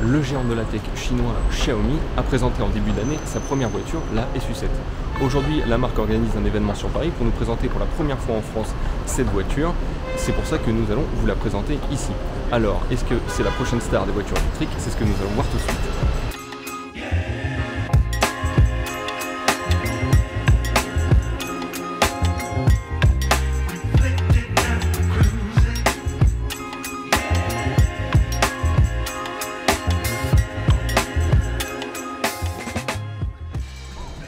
le géant de la tech chinois Xiaomi a présenté en début d'année sa première voiture, la SU7. Aujourd'hui, la marque organise un événement sur Paris pour nous présenter pour la première fois en France cette voiture. C'est pour ça que nous allons vous la présenter ici. Alors, est-ce que c'est la prochaine star des voitures électriques? C'est ce que nous allons voir tout de suite.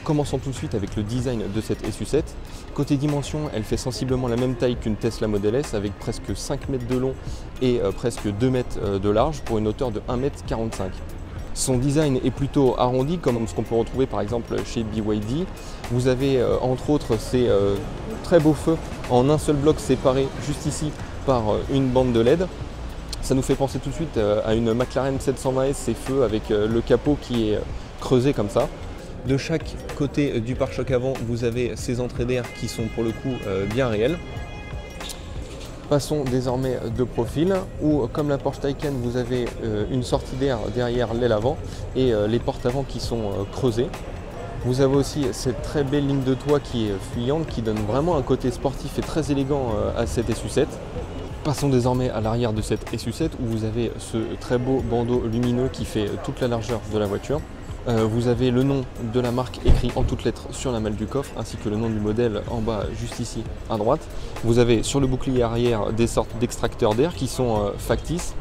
Commençons tout de suite avec le design de cette SU7. Côté dimension, elle fait sensiblement la même taille qu'une Tesla Model S avec presque 5 mètres de long et presque 2 mètres de large pour une hauteur de 1,45 m. Son design est plutôt arrondi comme ce qu'on peut retrouver par exemple chez BYD. Vous avez entre autres ces très beaux feux en un seul bloc séparé juste ici par une bande de LED. Ça nous fait penser tout de suite à une McLaren 720S, ces feux avec le capot qui est creusé comme ça. De chaque côté du pare-choc avant, vous avez ces entrées d'air qui sont pour le coup bien réelles. Passons désormais de profil, où comme la Porsche Taycan, vous avez une sortie d'air derrière l'aile avant et les portes avant qui sont creusées. Vous avez aussi cette très belle ligne de toit qui est fuyante, qui donne vraiment un côté sportif et très élégant à cette SU7. Passons désormais à l'arrière de cette SU7, où vous avez ce très beau bandeau lumineux qui fait toute la largeur de la voiture. Vous avez le nom de la marque écrit en toutes lettres sur la malle du coffre, ainsi que le nom du modèle en bas juste ici à droite. Vous avez sur le bouclier arrière des sortes d'extracteurs d'air qui sont factices.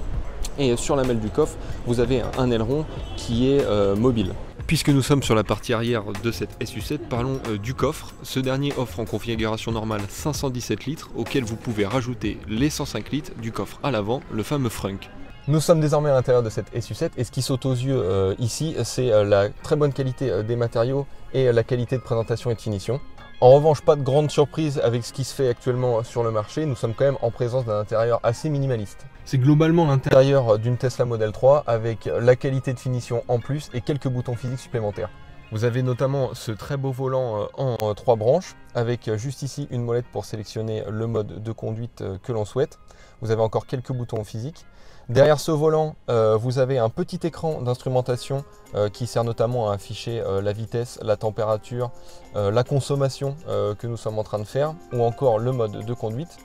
Et sur la malle du coffre, vous avez un aileron qui est mobile. Puisque nous sommes sur la partie arrière de cette SU7, parlons du coffre. Ce dernier offre en configuration normale 517 litres, auquel vous pouvez rajouter les 105 litres du coffre à l'avant, le fameux Frunk. Nous sommes désormais à l'intérieur de cette SU7 et ce qui saute aux yeux ici, c'est la très bonne qualité des matériaux et la qualité de présentation et de finition. En revanche, pas de grande surprise avec ce qui se fait actuellement sur le marché, nous sommes quand même en présence d'un intérieur assez minimaliste. C'est globalement l'intérieur d'une Tesla Model 3 avec la qualité de finition en plus et quelques boutons physiques supplémentaires. Vous avez notamment ce très beau volant en 3 branches avec juste ici une molette pour sélectionner le mode de conduite que l'on souhaite. Vous avez encore quelques boutons physiques. Derrière ce volant, vous avez un petit écran d'instrumentation qui sert notamment à afficher la vitesse, la température, la consommation que nous sommes en train de faire ou encore le mode de conduite.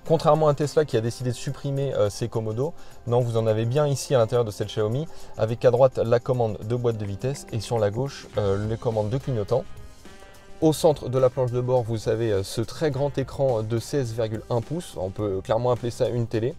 Contrairement à Tesla qui a décidé de supprimer ses commodos, non, vous en avez bien ici à l'intérieur de cette Xiaomi avec à droite la commande de boîte de vitesse et sur la gauche les commandes de clignotant. Au centre de la planche de bord, vous avez ce très grand écran de 16,1 pouces, on peut clairement appeler ça une télé.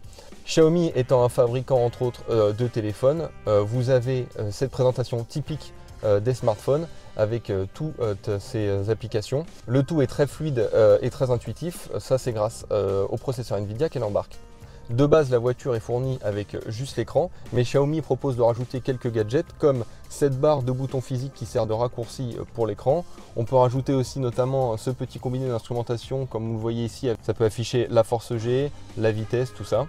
Xiaomi étant un fabricant entre autres de téléphones, vous avez cette présentation typique des smartphones avec toutes ces applications. Le tout est très fluide et très intuitif, ça c'est grâce au processeur Nvidia qu'elle embarque. De base, la voiture est fournie avec juste l'écran, mais Xiaomi propose de rajouter quelques gadgets comme cette barre de boutons physiques qui sert de raccourci pour l'écran. On peut rajouter aussi notamment ce petit combiné d'instrumentation, comme vous le voyez ici, ça peut afficher la force G, la vitesse, tout ça.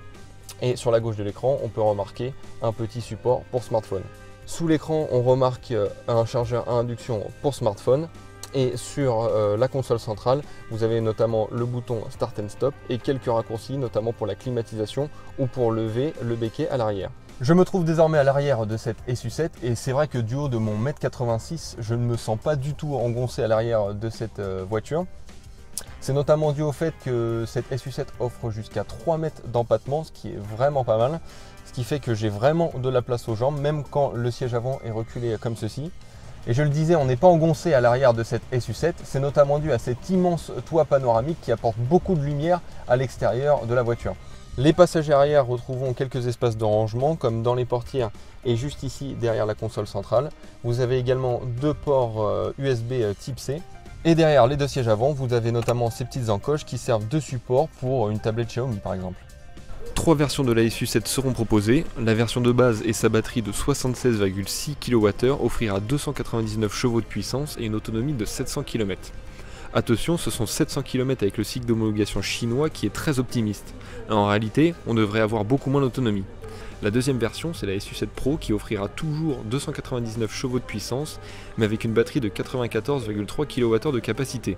Et sur la gauche de l'écran, on peut remarquer un petit support pour smartphone. Sous l'écran, on remarque un chargeur à induction pour smartphone. Et sur la console centrale, vous avez notamment le bouton Start and Stop et quelques raccourcis, notamment pour la climatisation ou pour lever le béquet à l'arrière. Je me trouve désormais à l'arrière de cette SU7 et c'est vrai que du haut de mon 1,86 m, je ne me sens pas du tout engoncé à l'arrière de cette voiture. C'est notamment dû au fait que cette SU7 offre jusqu'à 3 mètres d'empattement, ce qui est vraiment pas mal. Ce qui fait que j'ai vraiment de la place aux jambes, même quand le siège avant est reculé comme ceci. Et je le disais, on n'est pas engoncé à l'arrière de cette SU7, c'est notamment dû à cet immense toit panoramique qui apporte beaucoup de lumière à l'extérieur de la voiture. Les passagers arrière retrouveront quelques espaces de rangement comme dans les portières et juste ici derrière la console centrale. Vous avez également 2 ports USB type C. Et derrière les 2 sièges avant, vous avez notamment ces petites encoches qui servent de support pour une tablette Xiaomi par exemple. 3 versions de la SU7 seront proposées. La version de base et sa batterie de 76,6 kWh offrira 299 chevaux de puissance et une autonomie de 700 km. Attention, ce sont 700 km avec le cycle d'homologation chinois qui est très optimiste. En réalité, on devrait avoir beaucoup moins d'autonomie. La deuxième version, c'est la SU7 Pro qui offrira toujours 299 chevaux de puissance, mais avec une batterie de 94,3 kWh de capacité.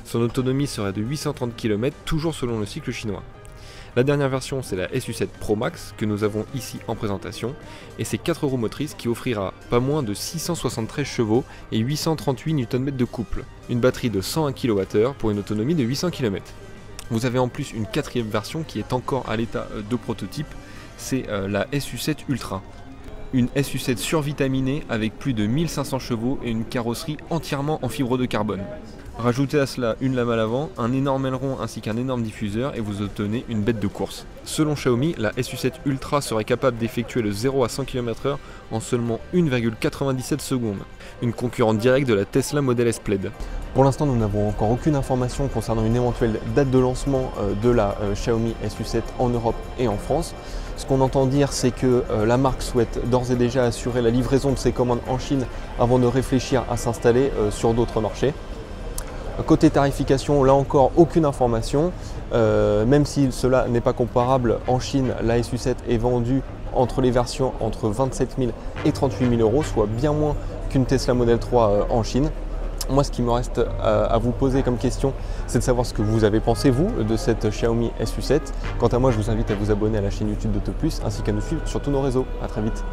Son autonomie serait de 830 km, toujours selon le cycle chinois. La dernière version, c'est la SU7 Pro Max que nous avons ici en présentation, et c'est 4 roues motrices qui offrira pas moins de 673 chevaux et 838 Nm de couple, une batterie de 101 kWh pour une autonomie de 800 km. Vous avez en plus une quatrième version qui est encore à l'état de prototype, c'est la SU7 Ultra. Une SU7 survitaminée avec plus de 1500 chevaux et une carrosserie entièrement en fibre de carbone. Rajoutez à cela une lame à l'avant, un énorme aileron ainsi qu'un énorme diffuseur et vous obtenez une bête de course. Selon Xiaomi, la SU7 Ultra serait capable d'effectuer le 0 à 100 km/h en seulement 1,97 secondes. Une concurrente directe de la Tesla Model S Plaid. Pour l'instant, nous n'avons encore aucune information concernant une éventuelle date de lancement de la Xiaomi SU7 en Europe et en France. Ce qu'on entend dire, c'est que la marque souhaite d'ores et déjà assurer la livraison de ses commandes en Chine avant de réfléchir à s'installer sur d'autres marchés. Côté tarification, là encore, aucune information. Même si cela n'est pas comparable, en Chine, la SU7 est vendue entre les versions entre 27 000 et 38 000 euros, soit bien moins qu'une Tesla Model 3 en Chine. Moi, ce qui me reste à vous poser comme question, c'est de savoir ce que vous avez pensé, vous, de cette Xiaomi SU7. Quant à moi, je vous invite à vous abonner à la chaîne YouTube d'Auto Plus, ainsi qu'à nous suivre sur tous nos réseaux. A très vite.